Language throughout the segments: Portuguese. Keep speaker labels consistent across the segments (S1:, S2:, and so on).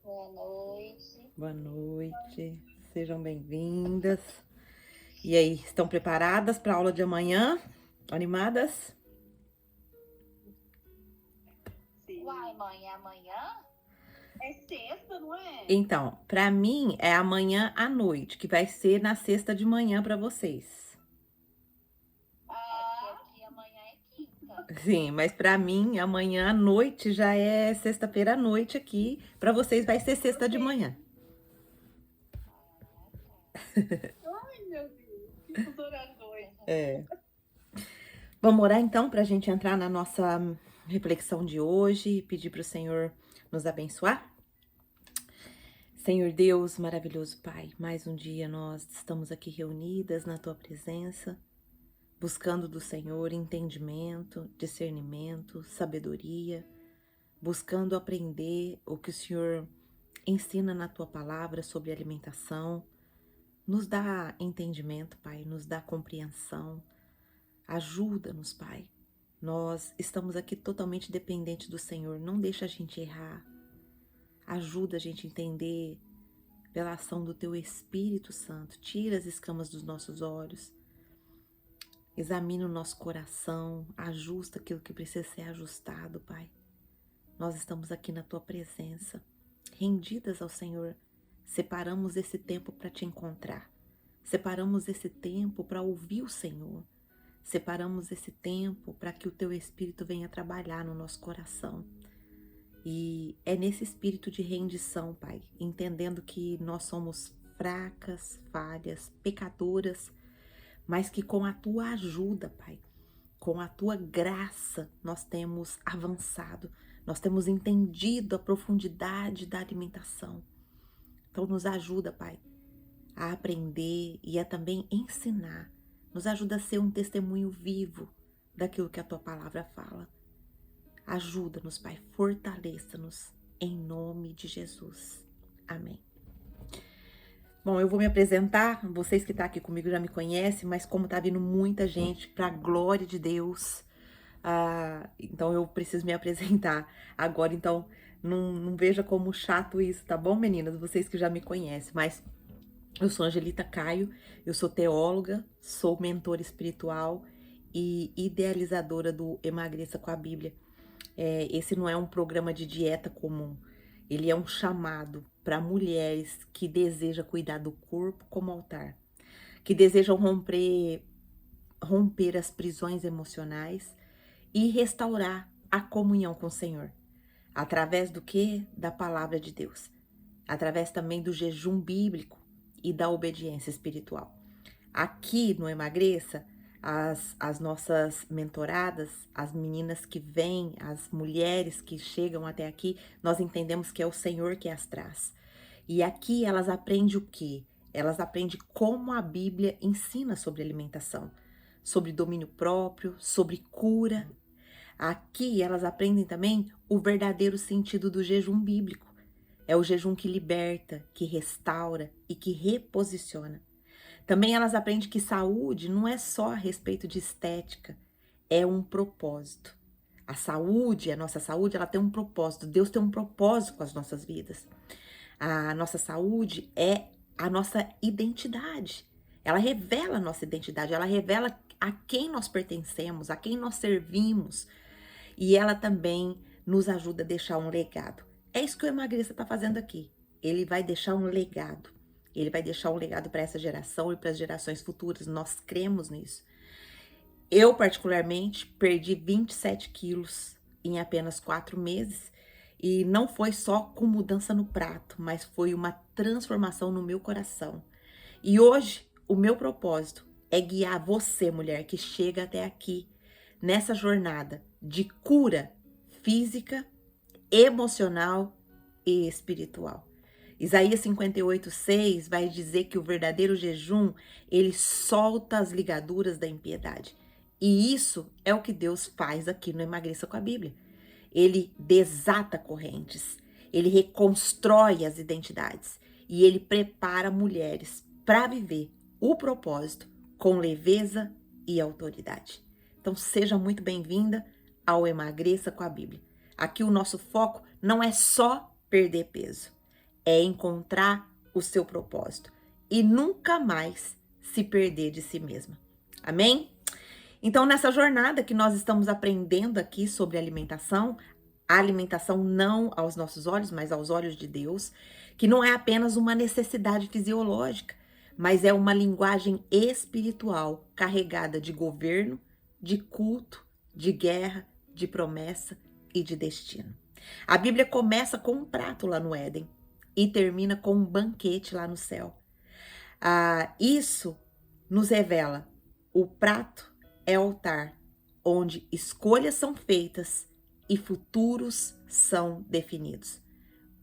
S1: Boa noite.
S2: Boa noite, sejam bem-vindas. E aí, estão preparadas para a aula de amanhã? Animadas?
S1: Sim. Uai, mãe, é amanhã?
S3: É sexta, não é?
S2: Então, para mim é amanhã à noite, que vai ser na sexta de manhã para vocês.
S1: Porque aqui amanhã é quinta.
S2: Sim, mas para mim amanhã à noite já é sexta-feira à noite aqui, para vocês vai ser sexta de manhã.
S3: Ai, meu Deus, que fuso horário doido.
S2: É. Vamos orar então para a gente entrar na nossa reflexão de hoje e pedir para o Senhor nos abençoar? Senhor Deus, maravilhoso Pai, mais um dia nós estamos aqui reunidas na Tua presença, buscando do Senhor entendimento, discernimento, sabedoria, buscando aprender o que o Senhor ensina na Tua palavra sobre alimentação. Nos dá entendimento, Pai, nos dá compreensão, ajuda-nos, Pai. Nós estamos aqui totalmente dependentes do Senhor, não deixa a gente errar, ajuda a gente a entender pela ação do Teu Espírito Santo, tira as escamas dos nossos olhos, examina o nosso coração, ajusta aquilo que precisa ser ajustado, Pai. Nós estamos aqui na Tua presença, rendidas ao Senhor, separamos esse tempo para Te encontrar, separamos esse tempo para ouvir o Senhor, separamos esse tempo para que o Teu Espírito venha trabalhar no nosso coração. E é nesse espírito de rendição, Pai, entendendo que nós somos fracas, falhas, pecadoras, mas que com a Tua ajuda, Pai, com a Tua graça, nós temos avançado, nós temos entendido a profundidade da alimentação. Então nos ajuda, Pai, a aprender e a também ensinar. Nos ajuda a ser um testemunho vivo daquilo que a Tua palavra fala. Ajuda-nos, Pai, fortaleça-nos, em nome de Jesus. Amém. Bom, eu vou me apresentar, vocês que estão aqui comigo já me conhecem, mas como tá vindo muita gente, para a glória de Deus, então eu preciso me apresentar agora, então não veja como chato isso, tá bom, meninas? Vocês que já me conhecem, mas eu sou Angelita Caio, eu sou teóloga, sou mentora espiritual e idealizadora do Emagreça com a Bíblia. Esse não é um programa de dieta comum, ele é um chamado para mulheres que desejam cuidar do corpo como altar, que desejam romper as prisões emocionais e restaurar a comunhão com o Senhor. Através do quê? Da palavra de Deus. Através também do jejum bíblico e da obediência espiritual. Aqui no Emagreça, as nossas mentoradas, as meninas que vêm, as mulheres que chegam até aqui, nós entendemos que é o Senhor que as traz. E aqui elas aprendem o quê? Elas aprendem como a Bíblia ensina sobre alimentação, sobre domínio próprio, sobre cura. Aqui elas aprendem também o verdadeiro sentido do jejum bíblico. É o jejum que liberta, que restaura e que reposiciona. Também elas aprendem que saúde não é só a respeito de estética, é um propósito. A saúde, a nossa saúde, ela tem um propósito. Deus tem um propósito com as nossas vidas. A nossa saúde é a nossa identidade. Ela revela a nossa identidade, ela revela a quem nós pertencemos, a quem nós servimos. E ela também nos ajuda a deixar um legado. É isso que o Emagreça está fazendo aqui. Ele vai deixar um legado. Ele vai deixar um legado para essa geração e para as gerações futuras. Nós cremos nisso. Eu, particularmente, perdi 27 quilos em apenas 4 meses. E não foi só com mudança no prato, mas foi uma transformação no meu coração. E hoje, o meu propósito é guiar você, mulher, que chega até aqui, nessa jornada de cura física, emocional e espiritual. Isaías 58:6 vai dizer que o verdadeiro jejum, ele solta as ligaduras da impiedade. E isso é o que Deus faz aqui no Emagreça com a Bíblia. Ele desata correntes, ele reconstrói as identidades e ele prepara mulheres para viver o propósito com leveza e autoridade. Então seja muito bem-vinda ao Emagreça com a Bíblia. Aqui o nosso foco não é só perder peso, é encontrar o seu propósito e nunca mais se perder de si mesma. Amém? Então, nessa jornada que nós estamos aprendendo aqui sobre alimentação, a alimentação não aos nossos olhos, mas aos olhos de Deus, que não é apenas uma necessidade fisiológica, mas é uma linguagem espiritual carregada de governo, de culto, de guerra, de promessa e de destino. A Bíblia começa com um prato lá no Éden e termina com um banquete lá no céu. Isso nos revela: o prato é altar, onde escolhas são feitas e futuros são definidos.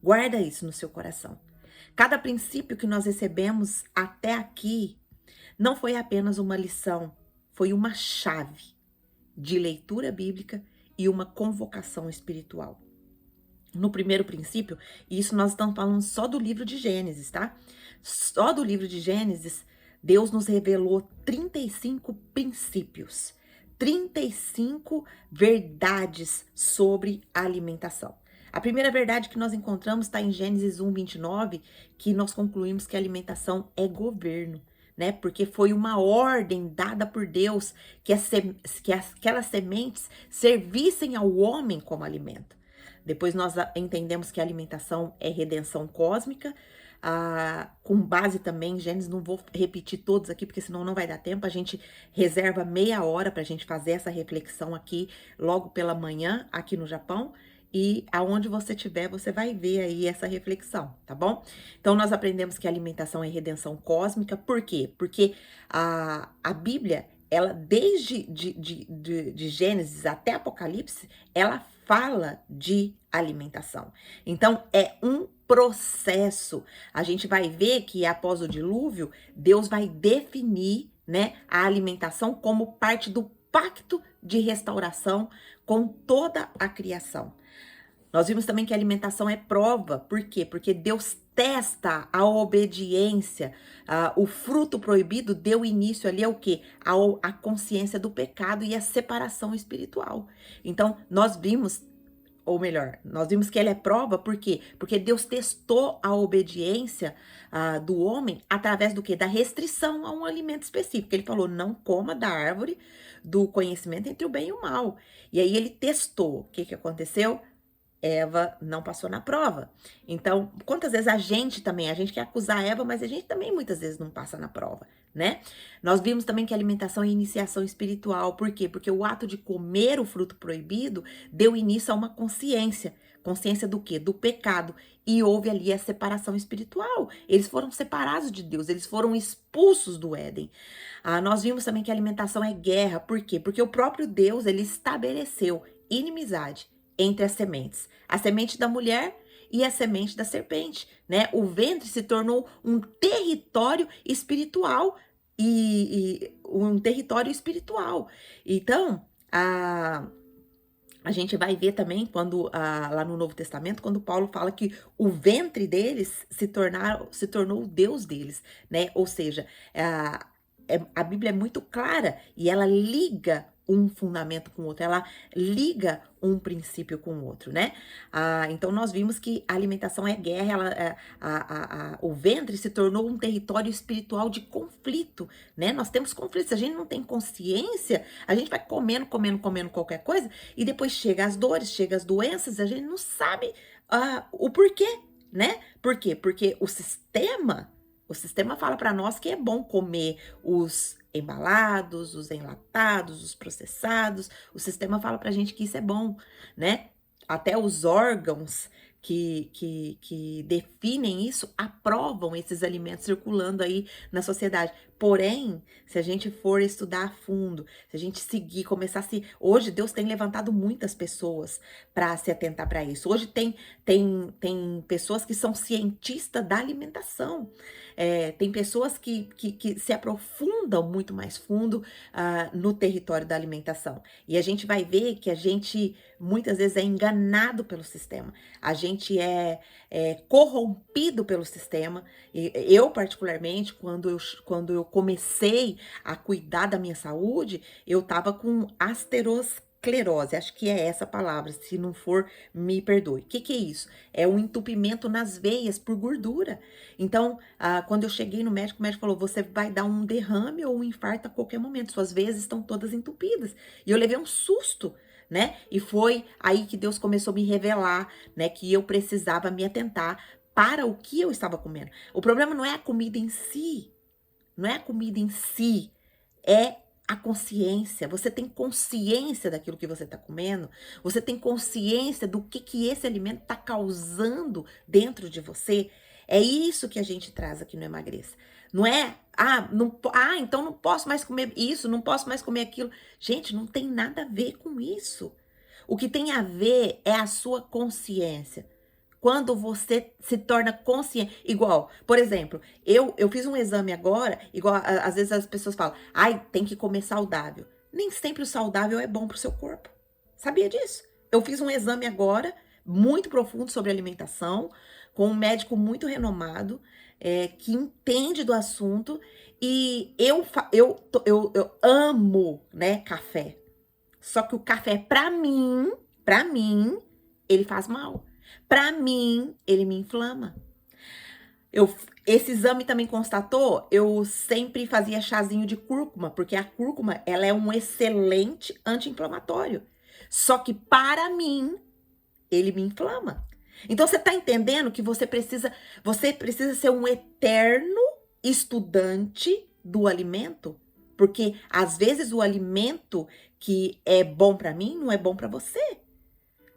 S2: Guarda isso no seu coração. Cada princípio que nós recebemos até aqui não foi apenas uma lição, foi uma chave de leitura bíblica e uma convocação espiritual. No primeiro princípio, e isso nós estamos falando só do livro de Gênesis, tá? Só do livro de Gênesis, Deus nos revelou 35 princípios, 35 verdades sobre a alimentação. A primeira verdade que nós encontramos está em Gênesis 1:29, que nós concluímos que a alimentação é governo, né? Porque foi uma ordem dada por Deus que aquelas sementes servissem ao homem como alimento. Depois nós entendemos que a alimentação é redenção cósmica, com base também em Gênesis. Não vou repetir todos aqui, porque senão não vai dar tempo. A gente reserva meia hora para a gente fazer essa reflexão aqui, logo pela manhã, aqui no Japão. E aonde você estiver, você vai ver aí essa reflexão, tá bom? Então, nós aprendemos que a alimentação é redenção cósmica. Por quê? Porque a Bíblia, ela desde de Gênesis até Apocalipse, ela fala de alimentação. Então, é um processo. A gente vai ver que após o dilúvio, Deus vai definir, né, a alimentação como parte do pacto de restauração com toda a criação. Nós vimos também que a alimentação é prova. Por quê? Porque Deus testa a obediência. O fruto proibido deu início ali ao quê? A consciência do pecado e a separação espiritual. Então, nós vimos, ou melhor, nós vimos que ela é prova. Por quê? Porque Deus testou a obediência do homem através do quê? Da restrição a um alimento específico. Ele falou: não coma da árvore do conhecimento entre o bem e o mal. E aí ele testou. O que aconteceu? Eva não passou na prova. Então, quantas vezes a gente quer acusar a Eva, mas a gente também muitas vezes não passa na prova, né? Nós vimos também que a alimentação é iniciação espiritual. Por quê? Porque o ato de comer o fruto proibido deu início a uma consciência. Consciência do quê? Do pecado. E houve ali a separação espiritual. Eles foram separados de Deus, eles foram expulsos do Éden. Nós vimos também que a alimentação é guerra. Por quê? Porque o próprio Deus, ele estabeleceu inimizade entre as sementes. A semente da mulher e a semente da serpente, né? O ventre se tornou um território espiritual e um território espiritual. Então, a gente vai ver também quando lá no Novo Testamento, quando Paulo fala que o ventre deles se tornou o Deus deles, né? Ou seja, a Bíblia é muito clara e ela liga um fundamento com o outro, ela liga um princípio com o outro, né? Então, nós vimos que a alimentação é guerra, o ventre se tornou um território espiritual de conflito, né? Nós temos conflitos, se a gente não tem consciência, a gente vai comendo qualquer coisa, e depois chega as dores, chega as doenças, a gente não sabe o porquê, né? Por quê? Porque o sistema fala para nós que é bom comer os embalados, os enlatados, os processados. O sistema fala pra gente que isso é bom, né? Até os órgãos que definem isso aprovam esses alimentos circulando aí na sociedade. Porém, se a gente for estudar a fundo, se a gente seguir, começar a se... Hoje, Deus tem levantado muitas pessoas para se atentar para isso. Hoje tem pessoas que são cientistas da alimentação. Tem pessoas que se aprofundam muito mais fundo no território da alimentação. E a gente vai ver que a gente muitas vezes é enganado pelo sistema. A gente é corrompido pelo sistema. E eu, particularmente, quando eu comecei a cuidar da minha saúde, eu tava com esclerose, acho que é essa a palavra, se não for, me perdoe. O que é isso? É um entupimento nas veias por gordura. Então, quando eu cheguei no médico, o médico falou, você vai dar um derrame ou um infarto a qualquer momento, suas veias estão todas entupidas. E eu levei um susto, né? E foi aí que Deus começou a me revelar, né, que eu precisava me atentar para o que eu estava comendo. O problema não é a comida em si, não é a comida em si, é a consciência. Você tem consciência daquilo que você está comendo? Você tem consciência do que esse alimento está causando dentro de você? É isso que a gente traz aqui no Emagreça. Não é, então não posso mais comer isso, não posso mais comer aquilo. Gente, não tem nada a ver com isso. O que tem a ver é a sua consciência. Quando você se torna consciente. Igual, por exemplo, eu fiz um exame agora, igual às vezes as pessoas falam, ai, tem que comer saudável. Nem sempre o saudável é bom pro seu corpo. Sabia disso? Eu fiz um exame agora, muito profundo sobre alimentação, com um médico muito renomado, que entende do assunto, e eu amo, né, café. Só que o café, pra mim, ele faz mal. Pra mim, ele me inflama. Esse exame também constatou, eu sempre fazia chazinho de cúrcuma, porque a cúrcuma, ela é um excelente anti-inflamatório. Só que para mim, ele me inflama. Então você tá entendendo que você precisa ser um eterno estudante do alimento? Porque às vezes o alimento que é bom para mim não é bom para você.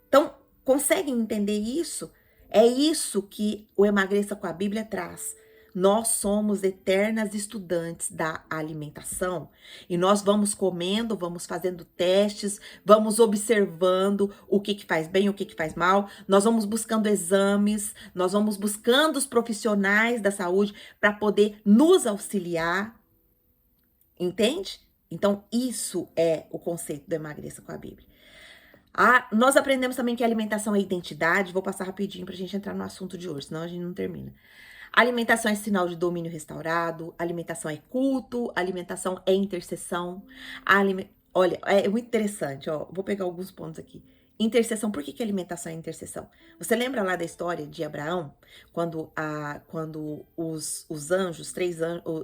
S2: Então, conseguem entender isso? É isso que o Emagreça com a Bíblia traz. Nós somos eternas estudantes da alimentação e nós vamos comendo, vamos fazendo testes, vamos observando o que faz bem, o que faz mal. Nós vamos buscando exames, nós vamos buscando os profissionais da saúde para poder nos auxiliar. Entende? Então, isso é o conceito do Emagreça com a Bíblia. Nós aprendemos também que alimentação é identidade. Vou passar rapidinho pra gente entrar no assunto de hoje, senão a gente não termina. Alimentação é sinal de domínio restaurado, alimentação é culto, alimentação é intercessão. Olha, é muito interessante, ó. Vou pegar alguns pontos aqui. Intercessão, por que alimentação é intercessão? Você lembra lá da história de Abraão? Quando os anjos,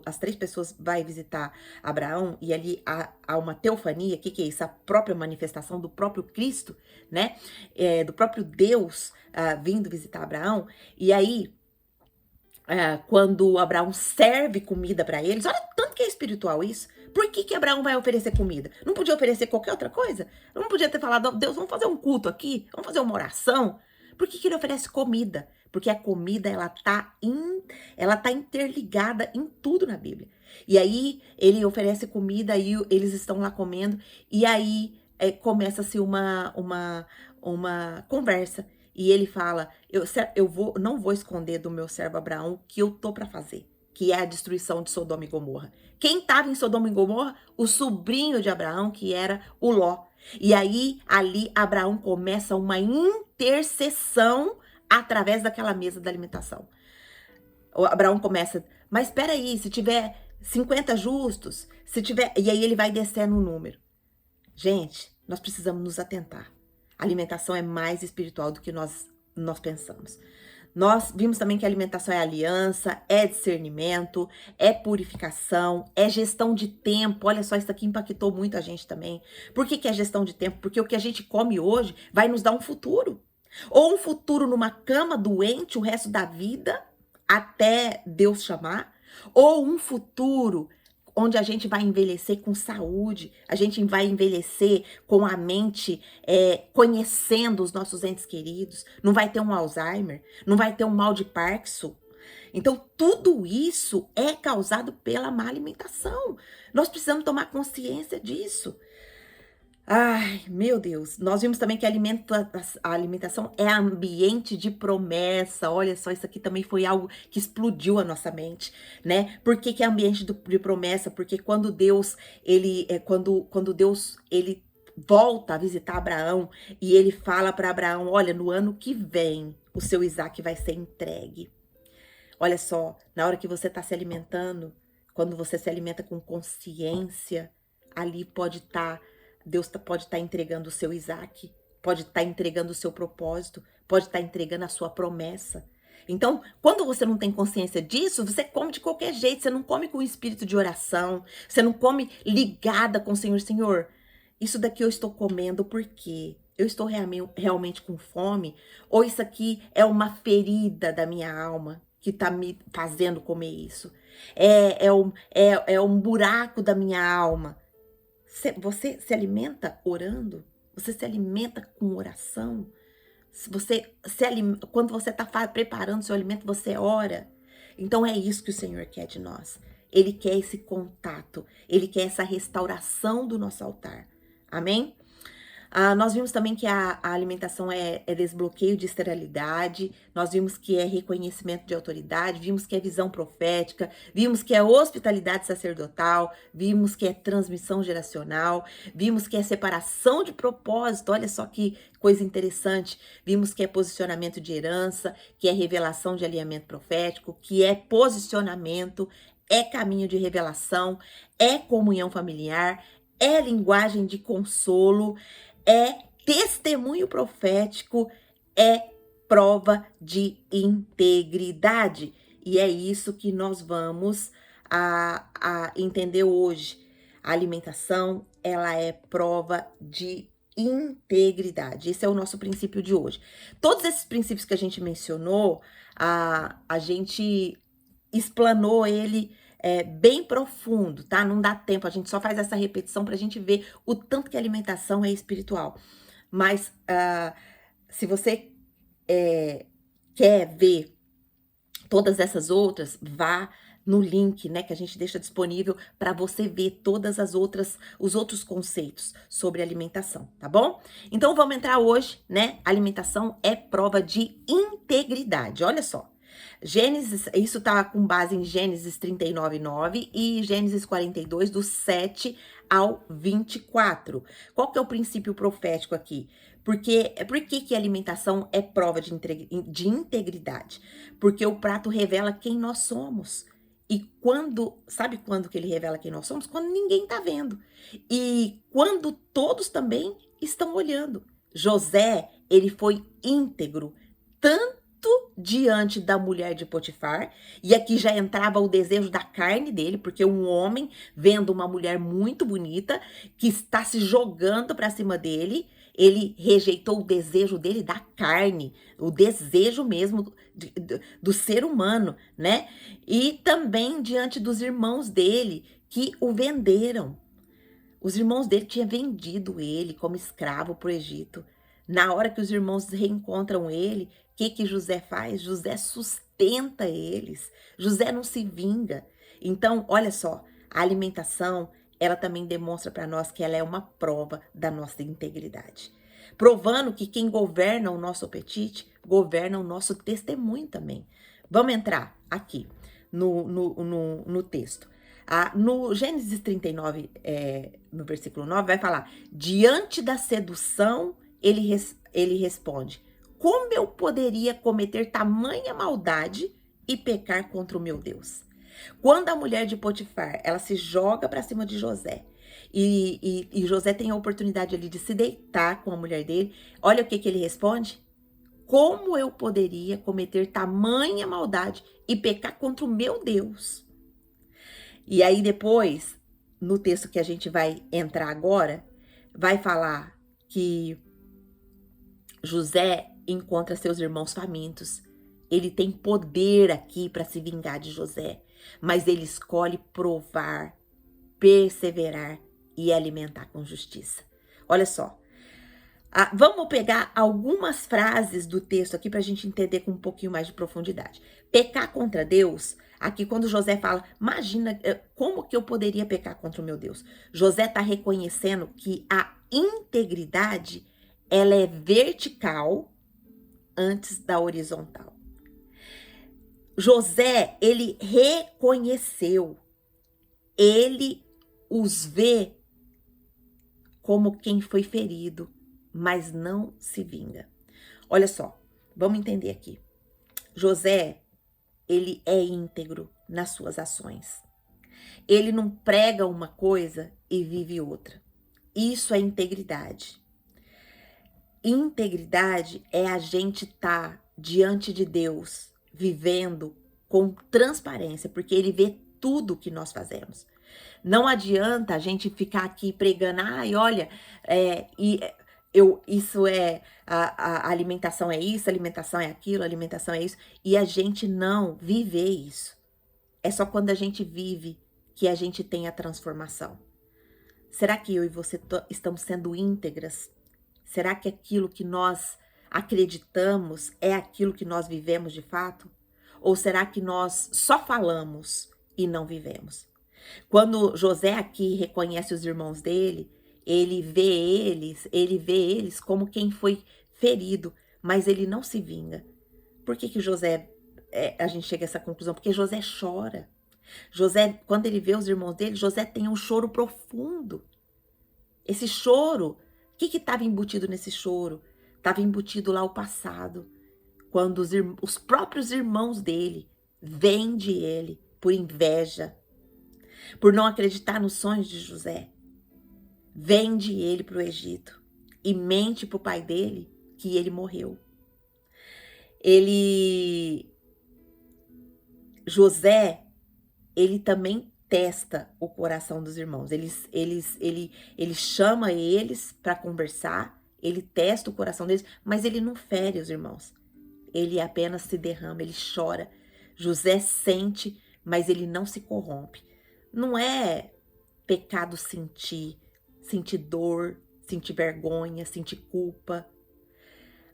S2: as 3 pessoas vai visitar Abraão e ali há uma teofania, o que é isso? A própria manifestação do próprio Cristo, né? Do próprio Deus vindo visitar Abraão. E aí, quando Abraão serve comida para eles, olha tanto que é espiritual isso. Por que Abraão vai oferecer comida? Não podia oferecer qualquer outra coisa? Não podia ter falado, Deus, vamos fazer um culto aqui? Vamos fazer uma oração? Por que ele oferece comida? Porque a comida, ela tá interligada em tudo na Bíblia. E aí, ele oferece comida e eles estão lá comendo. E aí, começa-se uma conversa. E ele fala, não vou esconder do meu servo Abraão o que eu tô para fazer, que é a destruição de Sodoma e Gomorra. Quem estava em Sodoma e Gomorra? O sobrinho de Abraão, que era o Ló. E aí, ali, Abraão começa uma intercessão através daquela mesa da alimentação. O Abraão começa, mas espera aí, se tiver 50 justos, e aí ele vai descendo o número. Gente, nós precisamos nos atentar. A alimentação é mais espiritual do que nós pensamos. Nós vimos também que a alimentação é aliança, é discernimento, é purificação, é gestão de tempo. Olha só, isso aqui impactou muito a gente também. Por que é gestão de tempo? Porque o que a gente come hoje vai nos dar um futuro. Ou um futuro numa cama doente o resto da vida, até Deus chamar. Ou um futuro onde a gente vai envelhecer com saúde, a gente vai envelhecer com a mente conhecendo os nossos entes queridos, não vai ter um Alzheimer, não vai ter um mal de Parkinson. Então, tudo isso é causado pela má alimentação. Nós precisamos tomar consciência disso. Ai, meu Deus. Nós vimos também que a alimentação é ambiente de promessa. Olha só, isso aqui também foi algo que explodiu a nossa mente, né? Por que é ambiente de promessa? Porque quando Deus, quando Deus, ele volta a visitar Abraão e ele fala para Abraão, olha, no ano que vem, o seu Isaac vai ser entregue. Olha só, na hora que você está se alimentando, quando você se alimenta com consciência, ali pode estar Deus pode estar entregando o seu Isaac, pode estar entregando o seu propósito, pode estar entregando a sua promessa. Então, quando você não tem consciência disso, você come de qualquer jeito, você não come com o espírito de oração, você não come ligada com o Senhor. Senhor, isso daqui eu estou comendo porque eu estou realmente com fome? Ou isso aqui é uma ferida da minha alma que está me fazendo comer isso? É um buraco da minha alma. Você se alimenta orando? Você se alimenta com oração? Quando você está preparando seu alimento, você ora. Então é isso que o Senhor quer de nós. Ele quer esse contato. Ele quer essa restauração do nosso altar. Amém? Nós vimos também que a alimentação é desbloqueio de esterilidade, nós vimos que é reconhecimento de autoridade, vimos que é visão profética, vimos que é hospitalidade sacerdotal, vimos que é transmissão geracional, vimos que é separação de propósito, olha só que coisa interessante, vimos que é posicionamento de herança, que é revelação de alinhamento profético, que é posicionamento, é caminho de revelação, é comunhão familiar, é linguagem de consolo, é testemunho profético, é prova de integridade. E é isso que nós vamos a entender hoje. A alimentação, ela é prova de integridade. Esse é o nosso princípio de hoje. Todos esses princípios que a gente mencionou, a gente explanou ele bem profundo, tá? Não dá tempo, a gente só faz essa repetição pra gente ver o tanto que a alimentação é espiritual. Mas se você quer ver todas essas outras, vá no link, né, que a gente deixa disponível para você ver todas os outros conceitos sobre alimentação, tá bom? Então vamos entrar hoje, né? Alimentação é prova de integridade. Olha só. Gênesis, isso tá com base em Gênesis 39:9 e Gênesis 42, do 7 ao 24. Qual que é o princípio profético aqui? Por que a alimentação é prova de integridade? Porque o prato revela quem nós somos. E sabe quando que ele revela quem nós somos? Quando ninguém tá vendo. E quando todos também estão olhando. José, ele foi íntegro, tanto diante da mulher de Potifar, e aqui já entrava o desejo da carne dele, porque um homem vendo uma mulher muito bonita que está se jogando para cima dele, ele rejeitou o desejo dele da carne, o desejo mesmo do ser humano, né? E também diante dos irmãos dele que o venderam. Os irmãos dele tinham vendido ele como escravo para o Egito. Na hora que os irmãos reencontram ele, o que José faz? José sustenta eles. José não se vinga. Então, olha só, a alimentação, ela também demonstra para nós que ela é uma prova da nossa integridade. Provando que quem governa o nosso apetite, governa o nosso testemunho também. Vamos entrar aqui no texto. No Gênesis 39, no versículo 9, vai falar: diante da sedução, ele responde: como eu poderia cometer tamanha maldade e pecar contra o meu Deus? Quando a mulher de Potifar, ela se joga para cima de José, e José tem a oportunidade ali de se deitar com a mulher dele, olha o que ele responde: como eu poderia cometer tamanha maldade e pecar contra o meu Deus? E aí depois, no texto que a gente vai entrar agora, vai falar que José encontra seus irmãos famintos. Ele tem poder aqui para se vingar de José, mas ele escolhe provar, perseverar e alimentar com justiça. Olha só. Vamos pegar algumas frases do texto aqui para a gente entender com um pouquinho mais de profundidade. Pecar contra Deus, aqui quando José fala, imagina como que eu poderia pecar contra o meu Deus. José está reconhecendo que a integridade, ela é vertical antes da horizontal. José, ele reconheceu, ele os vê como quem foi ferido, mas não se vinga. Olha só, vamos entender aqui. José, ele é íntegro nas suas ações. Ele não prega uma coisa e vive outra. Isso é integridade. Integridade é a gente estar diante de Deus, vivendo com transparência, porque Ele vê tudo que nós fazemos. Não adianta a gente ficar aqui pregando, ai, olha, isso é, a alimentação é isso, a alimentação é aquilo, a alimentação é isso, e a gente não viver isso. É só quando a gente vive que a gente tem a transformação. Será que eu e você estamos sendo íntegras? Será que aquilo que nós acreditamos é aquilo que nós vivemos de fato? Ou será que nós só falamos e não vivemos? Quando José aqui reconhece os irmãos dele, ele vê eles como quem foi ferido, mas ele não se vinga. Por que José, a gente chega a essa conclusão? Porque José chora. José, quando ele vê os irmãos dele, José tem um choro profundo. Esse choro, o que estava embutido nesse choro? Estava embutido lá o passado, quando os próprios irmãos dele vendem ele por inveja, por não acreditar nos sonhos de José. Vende ele para o Egito e mente para o pai dele que ele morreu. José, ele também testa o coração dos irmãos. Ele chama eles para conversar, ele testa o coração deles, mas ele não fere os irmãos. Ele apenas se derrama, ele chora. José sente, mas ele não se corrompe. Não é pecado sentir dor, sentir vergonha, sentir culpa.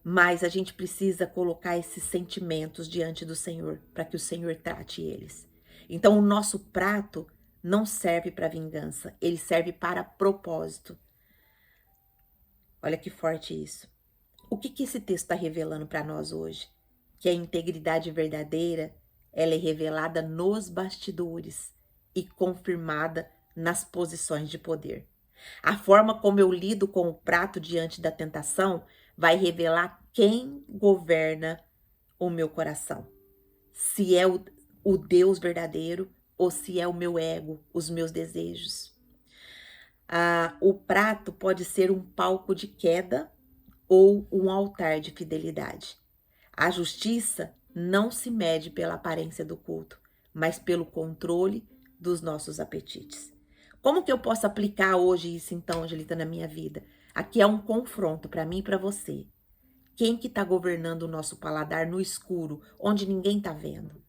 S2: Mas a gente precisa colocar esses sentimentos diante do Senhor, para que o Senhor trate eles. Então o nosso prato não serve para vingança, ele serve para propósito. Olha que forte isso. O que esse texto está revelando para nós hoje? Que a integridade verdadeira, ela é revelada nos bastidores e confirmada nas posições de poder. A forma como eu lido com o prato diante da tentação vai revelar quem governa o meu coração. Se é o Deus verdadeiro ou se é o meu ego, os meus desejos. O prato pode ser um palco de queda ou um altar de fidelidade. A justiça não se mede pela aparência do culto, mas pelo controle dos nossos apetites. Como que eu posso aplicar hoje isso então, Angelita, na minha vida? Aqui é um confronto para mim e para você. Quem que está governando o nosso paladar no escuro, onde ninguém está vendo?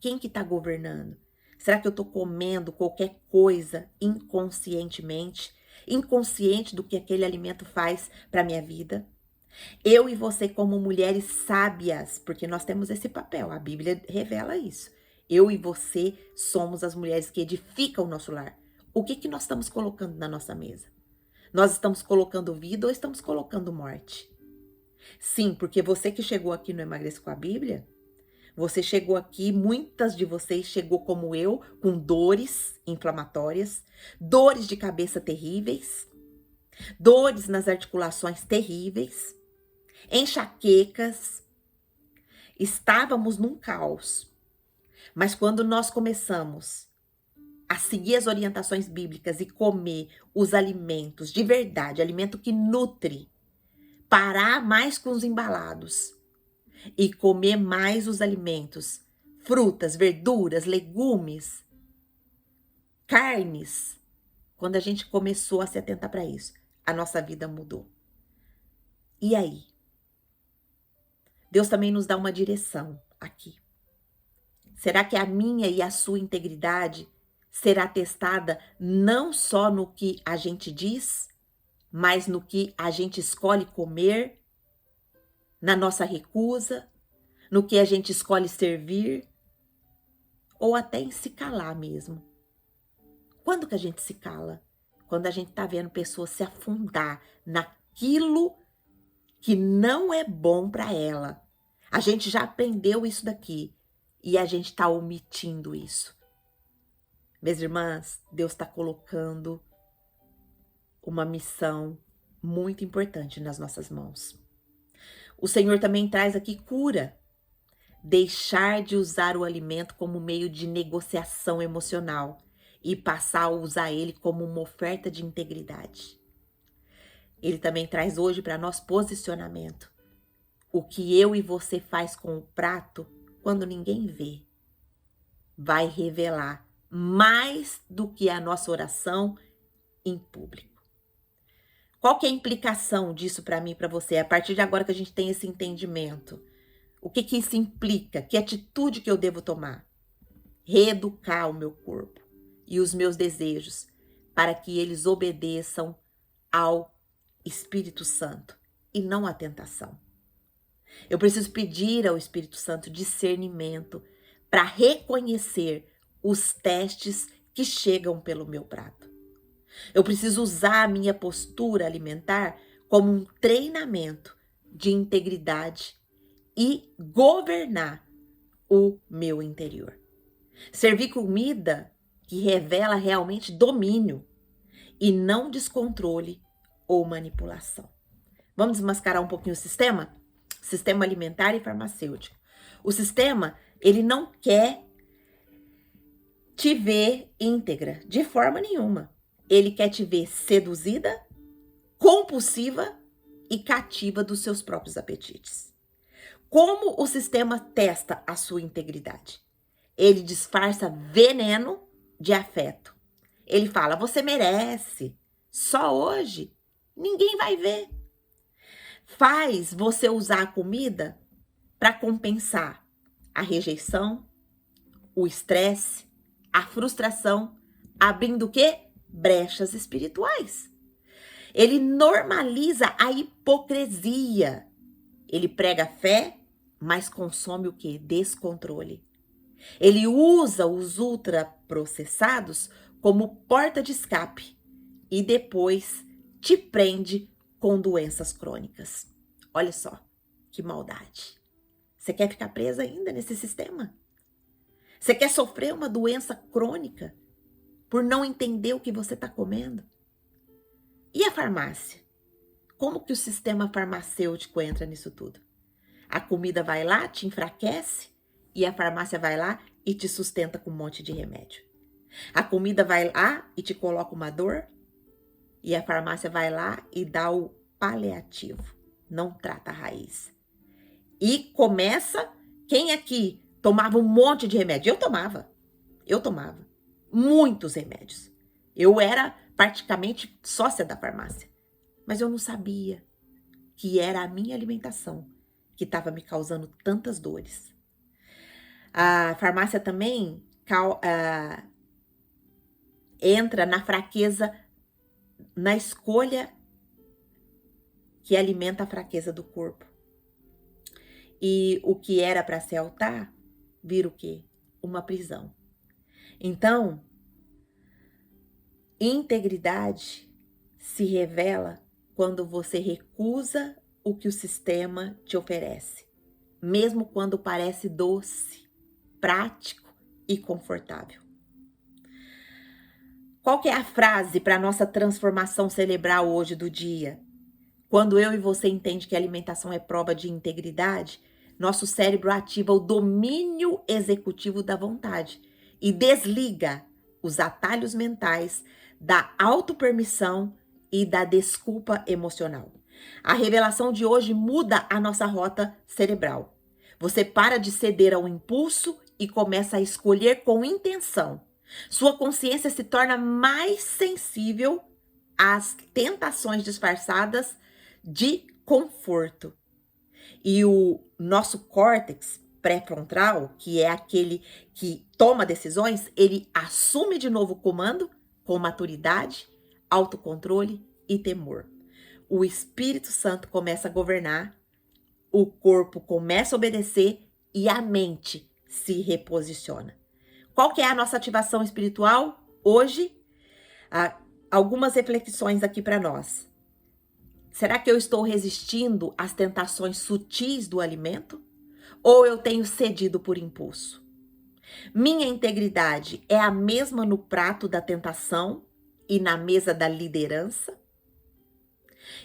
S2: Quem que está governando? Será que eu estou comendo qualquer coisa inconscientemente? Inconsciente do que aquele alimento faz para minha vida? Eu e você como mulheres sábias, porque nós temos esse papel, a Bíblia revela isso. Eu e você somos as mulheres que edificam o nosso lar. O que nós estamos colocando na nossa mesa? Nós estamos colocando vida ou estamos colocando morte? Sim, porque você que chegou aqui no Emagreça com a Bíblia, você chegou aqui, muitas de vocês chegou como eu, com dores inflamatórias, dores de cabeça terríveis, dores nas articulações terríveis, enxaquecas. Estávamos num caos. Mas quando nós começamos a seguir as orientações bíblicas e comer os alimentos de verdade, alimento que nutre, parar mais com os embalados e comer mais os alimentos, frutas, verduras, legumes, carnes. Quando a gente começou a se atentar para isso, a nossa vida mudou. E aí? Deus também nos dá uma direção aqui. Será que a minha e a sua integridade será testada não só no que a gente diz, mas no que a gente escolhe comer, na nossa recusa, no que a gente escolhe servir, ou até em se calar mesmo? Quando que a gente se cala? Quando a gente tá vendo pessoas se afundar naquilo que não é bom para ela. A gente já aprendeu isso daqui e a gente tá omitindo isso. Minhas irmãs, Deus está colocando uma missão muito importante nas nossas mãos. O Senhor também traz aqui cura. Deixar de usar o alimento como meio de negociação emocional e passar a usar ele como uma oferta de integridade. ele também traz hoje para nós posicionamento. O que eu e você faz com o prato quando ninguém vê vai revelar mais do que a nossa oração em público. Qual que é a implicação disso para mim e para você? A partir de agora que a gente tem esse entendimento, o que que isso implica? Que atitude que eu devo tomar? Reeducar o meu corpo e os meus desejos para que eles obedeçam ao Espírito Santo e não à tentação. Eu preciso pedir ao Espírito Santo discernimento para reconhecer os testes que chegam pelo meu prato. Eu preciso usar a minha postura alimentar como um treinamento de integridade e governar o meu interior. Servir comida que revela realmente domínio e não descontrole ou manipulação. Vamos desmascarar um pouquinho o sistema? Sistema alimentar e farmacêutico. O sistema, ele não quer te ver íntegra, de forma nenhuma. Ele quer te ver seduzida, compulsiva e cativa dos seus próprios apetites. Como o sistema testa a sua integridade? Ele disfarça veneno de afeto. Ele fala, você merece, só hoje, ninguém vai ver. Faz você usar a comida para compensar a rejeição, o estresse, a frustração, abrindo o quê? Brechas espirituais. Ele normaliza a hipocrisia. Ele prega fé, mas consome o quê? Descontrole. Ele usa os ultraprocessados como porta de escape e depois te prende com doenças crônicas. Olha só, que maldade. Você quer ficar presa ainda nesse sistema? Você quer sofrer uma doença crônica por não entender o que você está comendo? E a farmácia? Como que o sistema farmacêutico entra nisso tudo? A comida vai lá, te enfraquece, e a farmácia vai lá e te sustenta com um monte de remédio. A comida vai lá e te coloca uma dor, e a farmácia vai lá e dá o paliativo, não trata a raiz. E começa, quem aqui tomava um monte de remédio? Eu tomava muitos remédios. Eu era praticamente sócia da farmácia, mas eu não sabia que era a minha alimentação que estava me causando tantas dores. A farmácia também entra na fraqueza, na escolha que alimenta a fraqueza do corpo. E o que era para ser altar, vira o quê? Uma prisão. Então, integridade se revela quando você recusa o que o sistema te oferece, mesmo quando parece doce, prático e confortável. Qual que é a frase para a nossa transformação cerebral hoje do dia? Quando eu e você entende que a alimentação é prova de integridade, nosso cérebro ativa o domínio executivo da vontade e desliga os atalhos mentais da autopermissão e da desculpa emocional. A revelação de hoje muda a nossa rota cerebral. Você para de ceder ao impulso e começa a escolher com intenção. Sua consciência se torna mais sensível às tentações disfarçadas de conforto. E o nosso córtex pré-frontal, que é aquele que toma decisões, ele assume de novo o comando com maturidade, autocontrole e temor. O Espírito Santo começa a governar, o corpo começa a obedecer e a mente se reposiciona. Qual que é a nossa ativação espiritual hoje? Algumas reflexões aqui para nós. Será que eu estou resistindo às tentações sutis do alimento? Ou eu tenho cedido por impulso? Minha integridade é a mesma no prato da tentação e na mesa da liderança?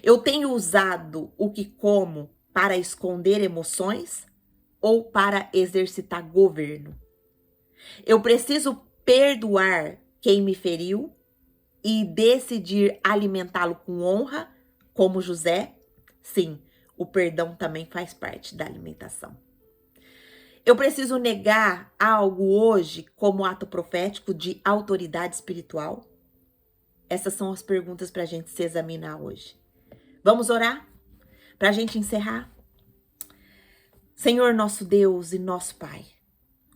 S2: Eu tenho usado o que como para esconder emoções ou para exercitar governo? Eu preciso perdoar quem me feriu e decidir alimentá-lo com honra, Como José, sim, o perdão também faz parte da alimentação. Eu preciso negar algo hoje como ato profético de autoridade espiritual? Essas são as perguntas para a gente se examinar hoje. Vamos orar? Para a gente encerrar? Senhor nosso Deus e nosso Pai,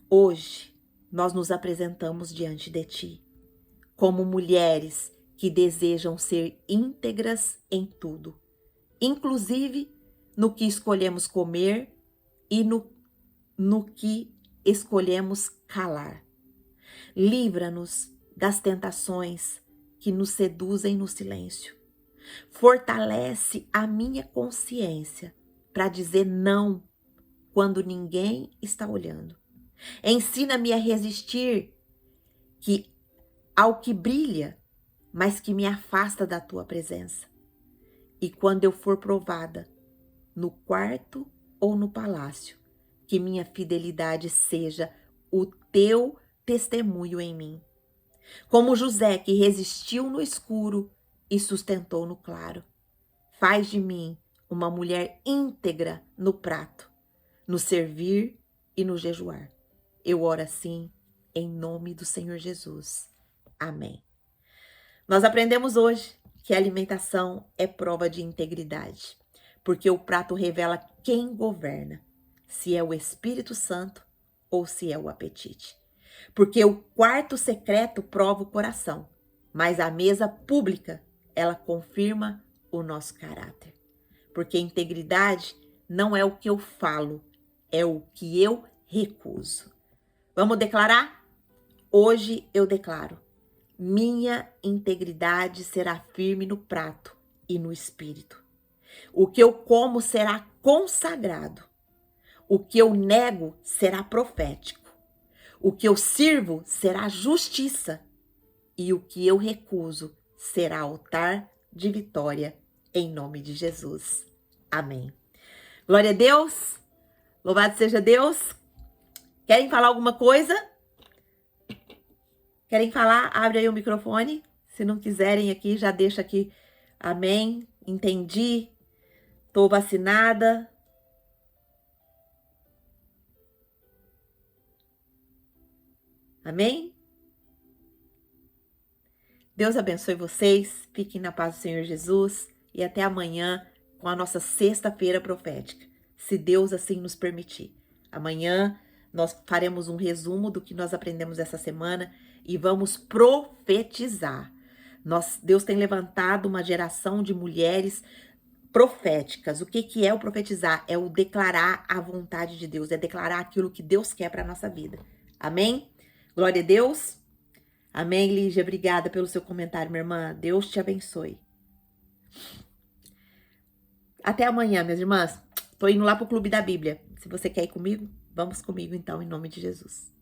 S2: hoje nós nos apresentamos diante de Ti como mulheres que desejam ser íntegras em tudo, inclusive no que escolhemos comer e no que escolhemos calar. Livra-nos das tentações que nos seduzem no silêncio. Fortalece a minha consciência para dizer não quando ninguém está olhando. Ensina-me a resistir ao que brilha, mas que me afasta da tua presença. E quando eu for provada, no quarto ou no palácio, que minha fidelidade seja o teu testemunho em mim. Como José, que resistiu no escuro e sustentou no claro. Faz de mim uma mulher íntegra no prato, no servir e no jejuar. Eu oro assim, em nome do Senhor Jesus. Amém. Nós aprendemos hoje que a alimentação é prova de integridade, porque o prato revela quem governa, se é o Espírito Santo ou se é o apetite. Porque o quarto secreto prova o coração, mas a mesa pública, ela confirma o nosso caráter. Porque integridade não é o que eu falo, é o que eu recuso. Vamos declarar? Hoje eu declaro: minha integridade será firme no prato e no espírito. O que eu como será consagrado. O que eu nego será profético. O que eu sirvo será justiça. E o que eu recuso será altar de vitória, em nome de Jesus. Amém. Glória a Deus. Louvado seja Deus. Querem falar alguma coisa? Querem falar? Abre aí o microfone. Se não quiserem aqui, já deixa aqui. Amém. Entendi. Tô vacinada. Amém? Deus abençoe vocês. Fiquem na paz do Senhor Jesus. E até amanhã com a nossa sexta-feira profética, se Deus assim nos permitir. Amanhã nós faremos um resumo do que nós aprendemos essa semana e vamos profetizar. Deus tem levantado uma geração de mulheres proféticas. O que é o profetizar? É o declarar a vontade de Deus, é declarar aquilo que Deus quer para a nossa vida. Amém? Glória a Deus. Amém, Lígia. Obrigada pelo seu comentário, minha irmã. Deus te abençoe. Até amanhã, minhas irmãs. Tô indo lá pro Clube da Bíblia. Se você quer ir comigo, vamos comigo então, em nome de Jesus.